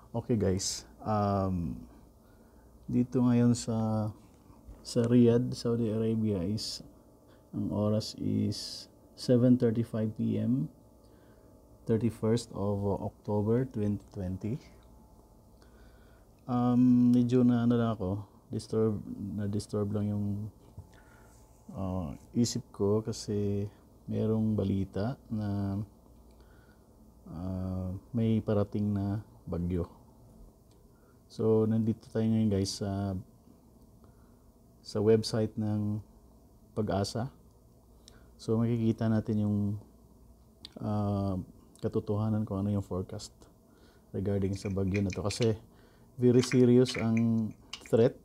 Okay guys, dito ngayon sa Riyadh, Saudi Arabia is ang oras is 7:35 p.m. 31st of October 2020. Medyo na ano lang ako, disturb lang yung isip ko kasi merong balita na may parating na bagyo. So, nandito tayo ngayon guys sa website ng Pag-asa. So, makikita natin yung katotohanan kung ano yung forecast regarding sa bagyo na to. Kasi very serious ang threat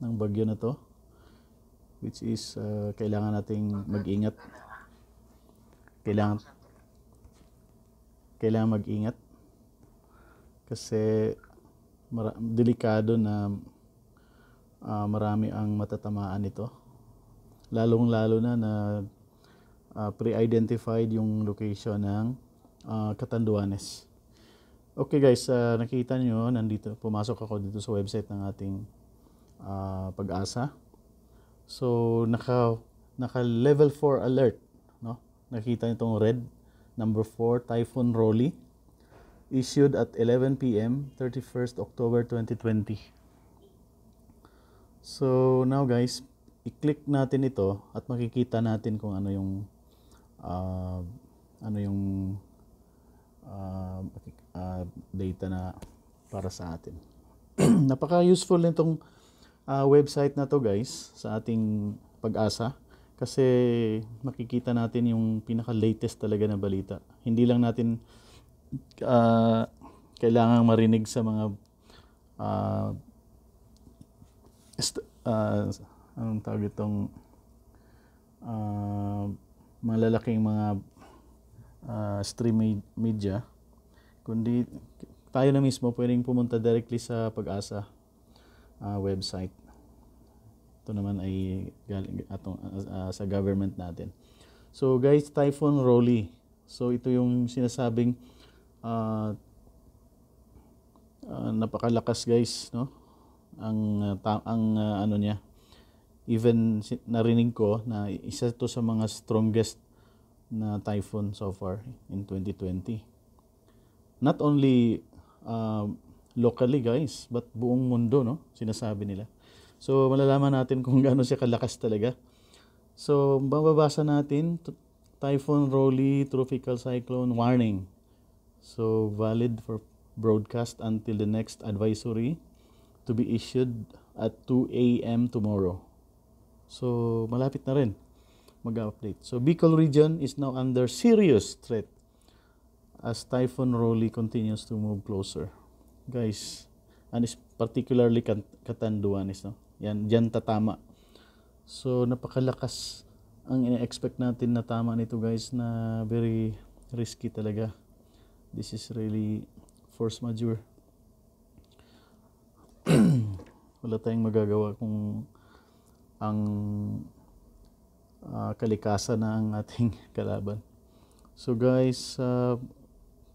ng bagyo na to, which is kailangan nating mag-ingat. Kailangan mag-ingat kasi delikado na marami ang matatamaan nito. Lalong-lalo na pre-identified yung location ng Catanduanes. Okay guys, nakita nyo, pumasok ako dito sa website ng ating Pag-asa. So, naka level 4 alert, no? Nakita nyo itong red, number 4, Typhoon Rolly, issued at 11 p.m., 31st October 2020. So, now guys, i-click natin ito at makikita natin kung ano yung data na para sa atin. Napaka-useful nitong website na to guys sa ating Pag-asa kasi makikita natin yung pinaka-latest talaga na balita. Hindi lang natin kailangang marinig sa mga anong tawag itong malalaking mga stream media, kundi tayo na mismo pwedeng pumunta directly sa Pag-asa website. Ito naman ay galing sa government natin. So guys, Typhoon Rolly. So ito yung sinasabing napakalakas guys, no? Ang ano niya, even narinig ko na isa to sa mga strongest na typhoon so far in 2020. Not only locally guys, but buong mundo, no? Sinasabi nila. So malalaman natin kung gaano siya kalakas talaga. So mababasa natin, Typhoon Rolly Tropical Cyclone Warning. So valid for broadcast until the next advisory to be issued at 2 a.m. tomorrow. So malapit na rin mag-update. So Bicol region is now under serious threat as Typhoon Rolly continues to move closer. Guys, and is particularly Catanduanes, no? Diyan tatama. So napakalakas ang ina-expect natin na tama nito guys, na very risky talaga. This is really force majeure. Wala tayong magagawa kung ang kalikasan na ang ating kalaban. So guys,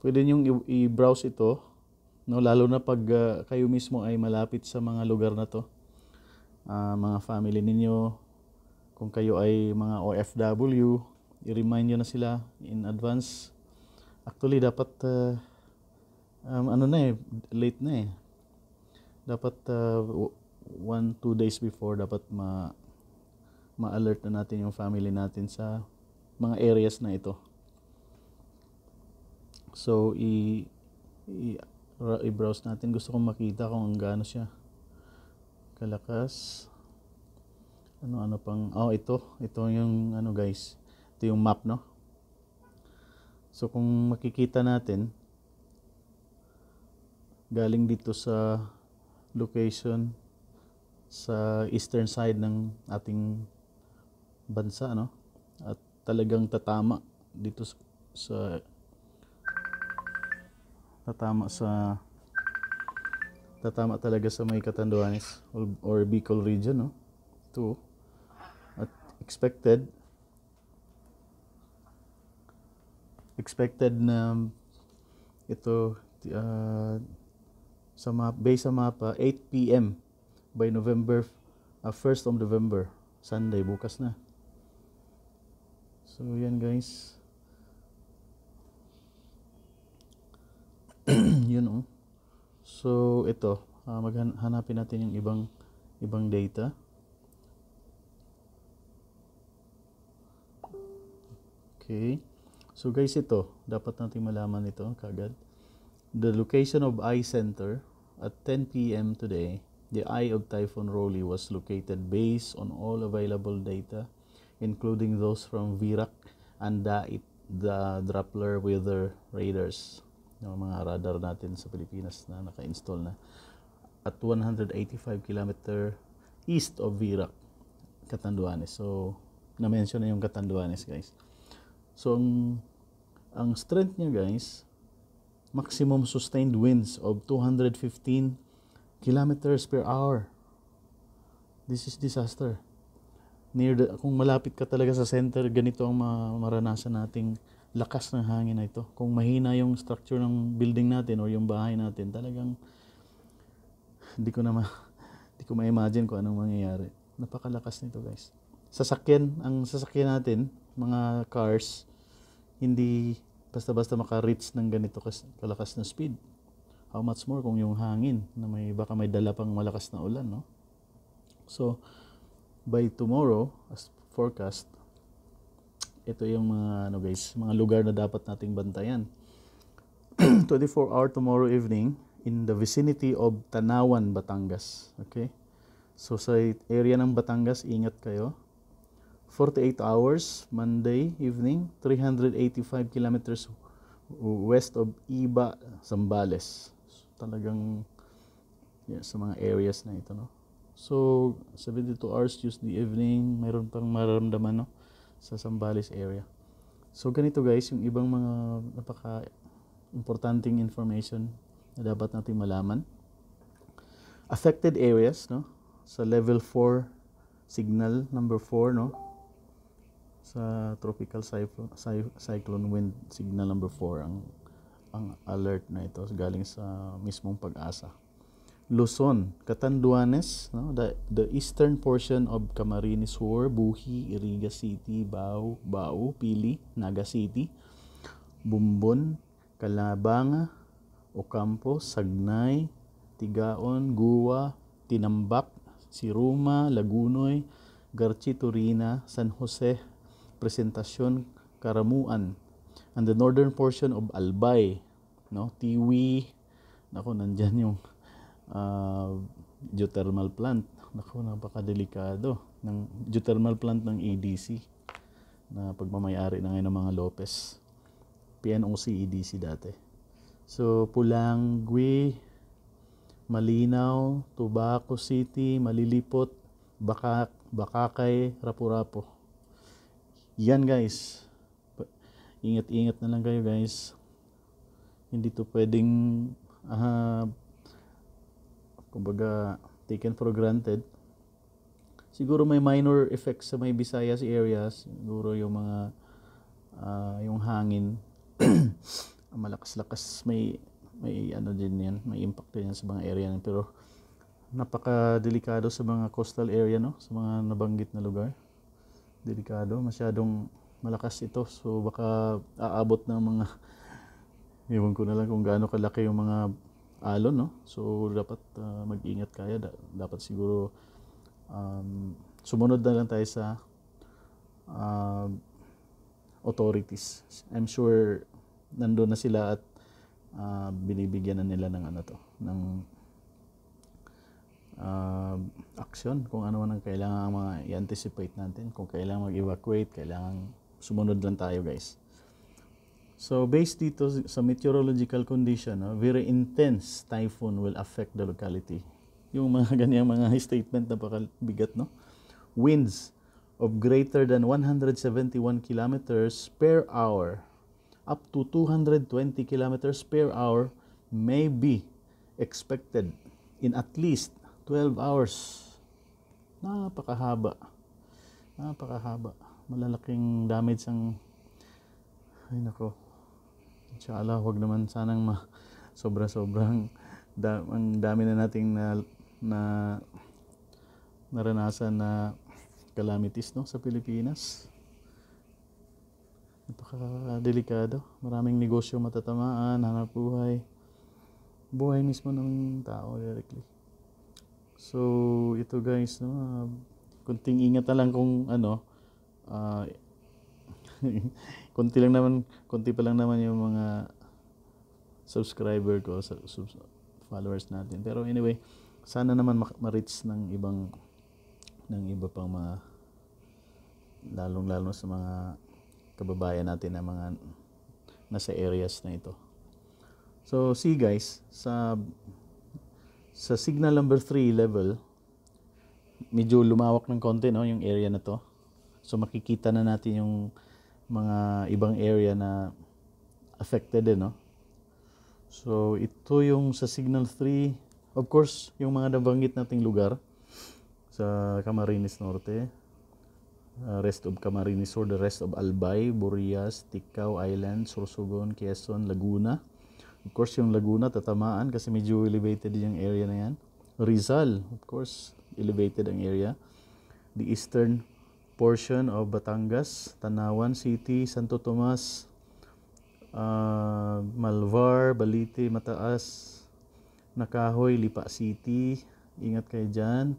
pwede niyong i-browse ito, no? Lalo na pag kayo mismo ay malapit sa mga lugar na to. Mga family ninyo, kung kayo ay mga OFW, i-remind nyo na sila in advance. Actually, dapat late na eh. Dapat 1-2 days before dapat ma-alert na natin yung family natin sa mga areas na ito. So i-browse natin. Gusto kong makita kung gaano siya kalakas. Ano pang ito yung guys. Ito yung map, no? So kung makikita natin, galing dito sa location sa eastern side ng ating bansa, no? At talagang tatama dito sa tatama talaga sa may Catanduanes or Bicol region, no? Ito. At expected na ito Based sa mapa, 8 p.m. by November 1st of November, Sunday, bukas na. So yan guys. Yun oh. So ito, hanapin natin yung ibang data. Okay. So guys, ito dapat nating malaman ito kagad. The location of eye center at 10 p.m. today. The eye of Typhoon Rolly was located based on all available data, including those from VIRAC and the Doppler weather radars, yung mga radar natin sa Pilipinas na naka-install na, at 185 km east of VIRAC, Catanduanes. So, na-mention na yung Catanduanes, guys. So, ang strength niya, guys, maximum sustained winds of 215 kilometers per hour. This is disaster. Kung malapit ka talaga sa center, ganito ang maranasan nating lakas ng hangin na ito. Kung mahina yung structure ng building natin or yung bahay natin, talagang hindi ko ma-imagine kung anong mangyayari. Napakalakas nito, guys. Ang sasakyan natin, mga cars, hindi basta-basta maka-reach ng ganito kalakas na speed. How much more kung yung hangin na baka may dala pang malakas na ulan, no? So, by tomorrow, as forecast, ito yung mga lugar na dapat nating bantayan. 24-hour tomorrow evening in the vicinity of Tanawan, Batangas. Okay? So, sa area ng Batangas, ingat kayo. 48 hours, Monday evening, 385 kilometers west of Iba, Zambales. So, talagang sa mga areas na ito, no? So, 72 hours Tuesday evening, mayroon pang mararamdaman, no, sa Zambales area. So, ganito guys, yung ibang mga napaka-importanting information na dapat natin malaman. Affected areas, no, sa level 4, signal number 4, no, sa tropical cyclone wind signal number 4 ang alert na ito galing sa mismong Pag-asa. Luzon, Catanduanes, no, the eastern portion of Camarines Sur, Buhi, Iriga City, Bao, Pili, Naga City, Bumbon, Calabanga, Ocampo, Sagnay, Tigaon, Guwa, Tinambak, Siruma, Lagunoy, Garchi, Turina, San Jose, Presentacion, Karamuan, and the northern portion of Albay, no, Tiwi, nandyan yung geothermal plant. Napakadelikado ng geothermal plant ng EDC na pagmamayari na ngayon ng mga Lopez. PNOC EDC dati. So, Pulangui, Malinaw, Tubaco City, Malilipot, Bakakay, Rapu-Rapu. Yan guys, ingat-ingat na lang kayo guys. Hindi to pwedeng kumbaga taken for granted. Siguro may minor effects sa may Visayas areas, siguro yung mga yung hangin malakas-lakas, may ano din yan, may impact din yan sa mga area yan. Pero napaka-delikado sa mga coastal area, no, sa mga nabanggit na lugar. Delikado, masyadong malakas ito. So baka aabot ng mga ewan ko na lang kung gaano kalaki yung mga alon, no? So dapat mag-ingat kaya. Dapat siguro sumunod na lang tayo sa authorities. I'm sure nandun na sila at binibigyan na nila ng ng action kung ano man ang kailangan mga i-anticipate natin. Kung kailangan mag-evacuate, kailangan sumunod lang tayo guys. So based dito sa meteorological condition, no, very intense typhoon will affect the locality. Yung mga ganyang mga statement na pakabigat, no? Winds of greater than 171 kilometers per hour up to 220 kilometers per hour may be expected in at least 12 hours. Napakahaba. Malalaking damage ang ay nako. Inshallah, wag naman sanang sobra-sobrang ang dami na nating na naranasan na calamities, no, sa Pilipinas. Napaka-delikado. Maraming negosyo matatamaan, hanap buhay. Buhay mismo ng tao directly. So, ito guys, no, kunting ingat na lang kung konti pa lang naman yung mga subscriber ko, followers natin. Pero anyway, sana naman ma-reach ng iba pang mga lalong-lalo sa mga kababayan natin na mga nasa areas na ito. So, see guys, sa signal number 3 level, medyo lumawak ng konti, no, yung area na to. So, makikita na natin yung mga ibang area na affected din, no. So, ito yung sa signal 3. Of course, yung mga nabanggit nating lugar sa Camarines Norte, rest of Camarines Sur, the rest of Albay, Burias, Ticao Island, Sorsogon, Quezon, Laguna. Of course, yung Laguna tatamaan kasi medyo elevated yung area na yan. Rizal, of course, elevated ang area. The eastern portion of Batangas, Tanawan City, Santo Tomas, Malvar, Balite, Mataas, Nakahoy, Lipa City, ingat kayo dyan.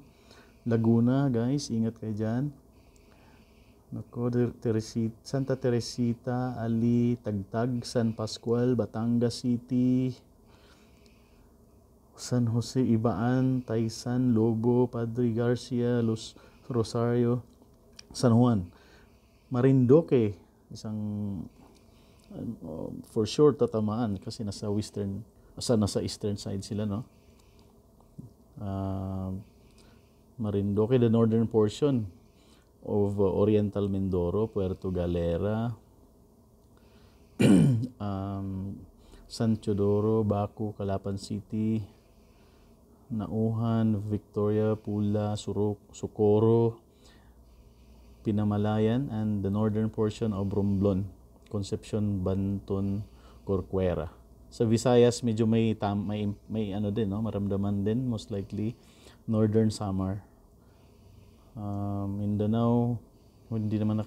Laguna, guys, ingat kayo dyan. Santa Teresita, Ali, Tagtag, San Pascual, Batangas City, San Jose, Ibaan, Taysan, Lobo, Padre Garcia, Rosario, San Juan. Marinduque, for sure tatamaan kasi nasa eastern side sila, no. Marinduque, the northern portion of Oriental Mindoro, Puerto Galera, San Teodoro, Baco, Calapan City, Nauhan, Victoria, Pula, Socorro, Pinamalayan, and the northern portion of Romblon, Concepcion, Banton, Corcuera. Sa Visayas medyo may ano din, no, maramdaman din most likely northern Samar. Mindanao hindi naman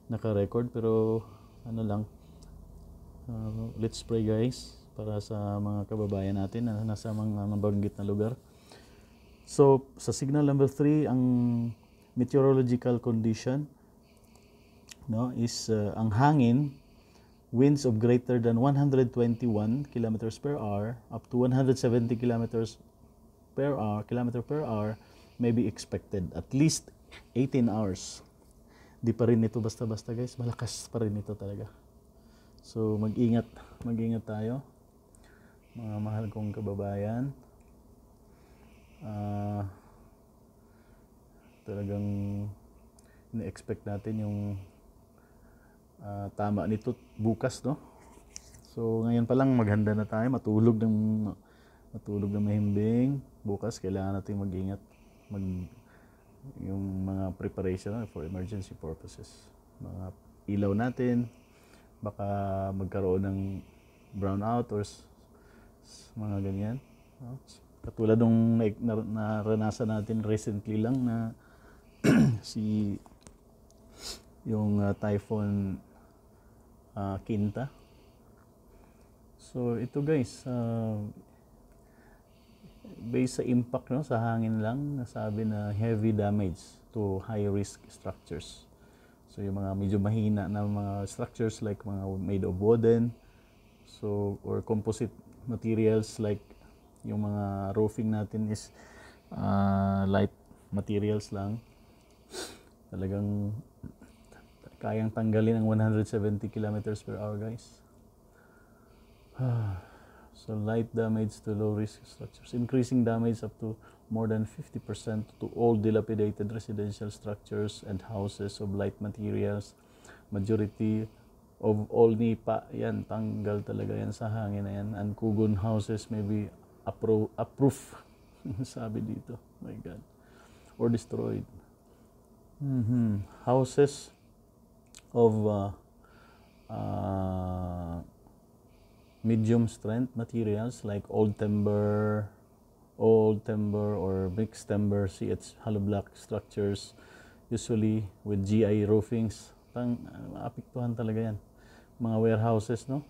naka-record pero ano lang, let's pray guys para sa mga kababayan natin na nasa mga nabanggit na lugar. So sa signal number 3 ang meteorological condition, no, is ang hangin, winds of greater than 121 kilometers per hour up to 170 kilometers per hour may be expected at least 18 hours. Di pa rin ito basta-basta guys, malakas pa rin ito talaga. So mag-ingat tayo mga mahal kong kababayan. Talagang ina-expect natin yung tama nito bukas, no. So ngayon pa lang maghanda na tayo, matulog ng mahimbing. Bukas kailangan natin mag-ingat, yung mga preparation for emergency purposes. Mga ilaw natin, baka magkaroon ng brownout or mga ganyan, no? Katulad nung naranasan natin recently lang na yung typhoon Quinta. So ito guys, based sa impact, no, sa hangin lang, nasabi na heavy damage to high risk structures. So yung mga medyo mahina na mga structures like mga made of wooden, so or composite materials like yung mga roofing natin is light materials lang. Talagang kayang tanggalin ang 170 kilometers per hour guys. So light damage to low risk structures, increasing damage up to more than 50% to all dilapidated residential structures and houses of light materials. Majority of all nipa, yan, tanggal talaga yan sa hangin na yan. And Kugon houses may be approved, sabi dito, my God, or destroyed. Houses of medium strength materials like old timber or mixed timber, CH hollow block structures, usually with GI roofings. Maapektuhan talaga yan. Mga warehouses, no?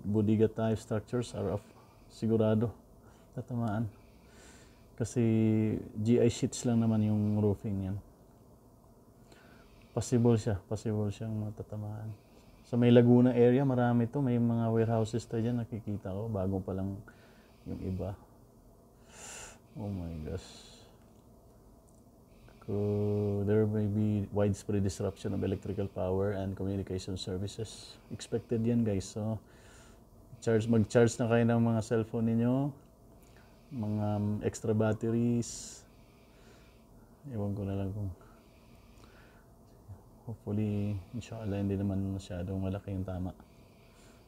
Bodega type structures are sigurado tatamaan. Kasi GI sheets lang naman yung roofing yan. Possible siyang matatamaan. Sa may Laguna area, marami to. May mga warehouses tayo dyan, nakikita ko. Bago pa lang yung iba. Oh my gosh. There may be widespread disruption of electrical power and communication services. Expected yan, guys. So, mag-charge na kayo ng mga cellphone ninyo, mga extra batteries. Ewan ko na lang kung hopefully, inshallah, hindi naman masyadong malaki yung tama.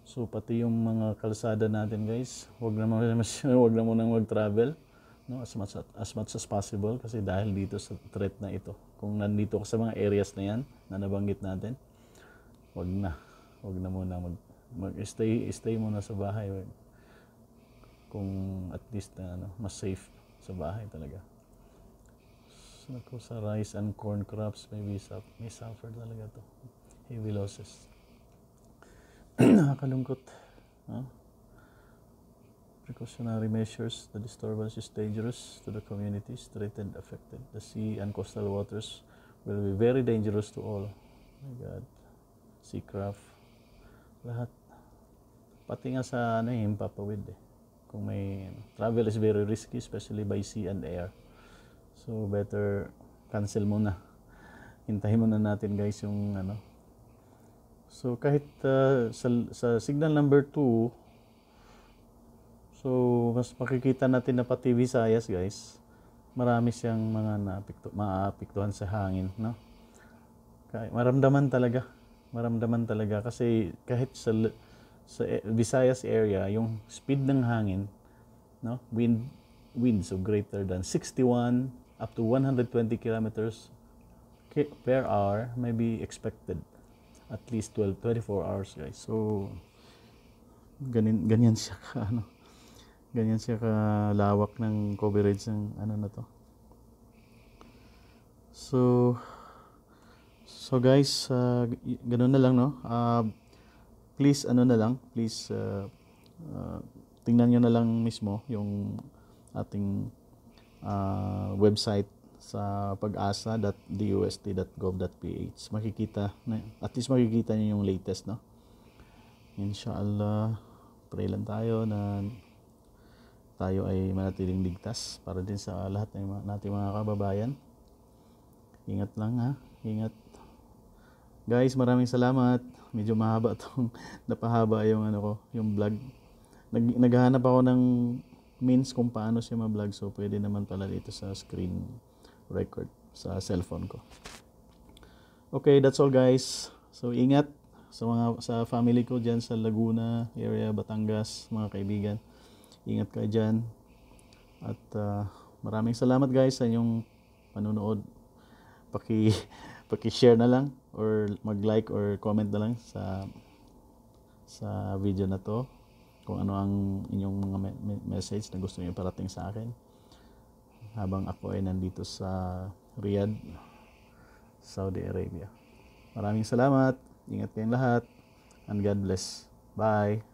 So, pati yung mga kalsada natin, guys, wag na munang mag-travel, no, as much as possible, kasi dahil dito sa threat na ito. Kung nandito ka sa mga areas na yan, na nabanggit natin, wag na muna stay muna sa bahay. Kung at least mas safe sa bahay talaga. Sa rice and corn crops, may suffer talaga to. Heavy losses. Nakakalungkot. Huh? Precautionary measures. The disturbance is dangerous to the communities threatened, affected. The sea and coastal waters will be very dangerous to all. Oh my God. Seacraft. Lahat. Pati nga sa himpapawid eh. Kung may travel is very risky, especially by sea and air. So, better cancel muna. Hintayin muna natin, guys, yung So, kahit sa signal number 2, so, mas makikita natin na pati Visayas, guys, marami siyang mga maapektuhan sa hangin, no? Maramdaman talaga kasi kahit sa Visayas area, yung speed ng hangin, no? Winds of greater than 61 up to 120 kilometers per hour may be expected at least 24 hours, guys. So, ganyan siya kalawak ng coverage ng na to. So guys, ganun na lang, no? Please tingnan nyo na lang mismo yung ating website sa pag-asa.dust.gov.ph. At least makikita niyo yung latest, no? Inshallah, pray lang tayo na tayo ay manatiling ligtas para din sa lahat ng nating mga kababayan. Ingat lang, ha? Ingat. Guys, maraming salamat. Medyo mahaba napahaba yung yung vlog. Naghahanap ako ng means kung paano siya ma-vlog, so pwede naman pala dito sa screen record sa cellphone ko. Okay, that's all, guys. So ingat sa family ko diyan sa Laguna area, Batangas, mga kaibigan. Ingat kayo diyan. At maraming salamat, guys, sa inyong panonood. Paki-share na lang or mag-like or comment na lang sa video na to. Kung ano ang inyong mga message na gusto niyo parating sa akin habang ako ay nandito sa Riyadh, Saudi Arabia. Maraming salamat. Ingat kayong lahat. And God bless. Bye.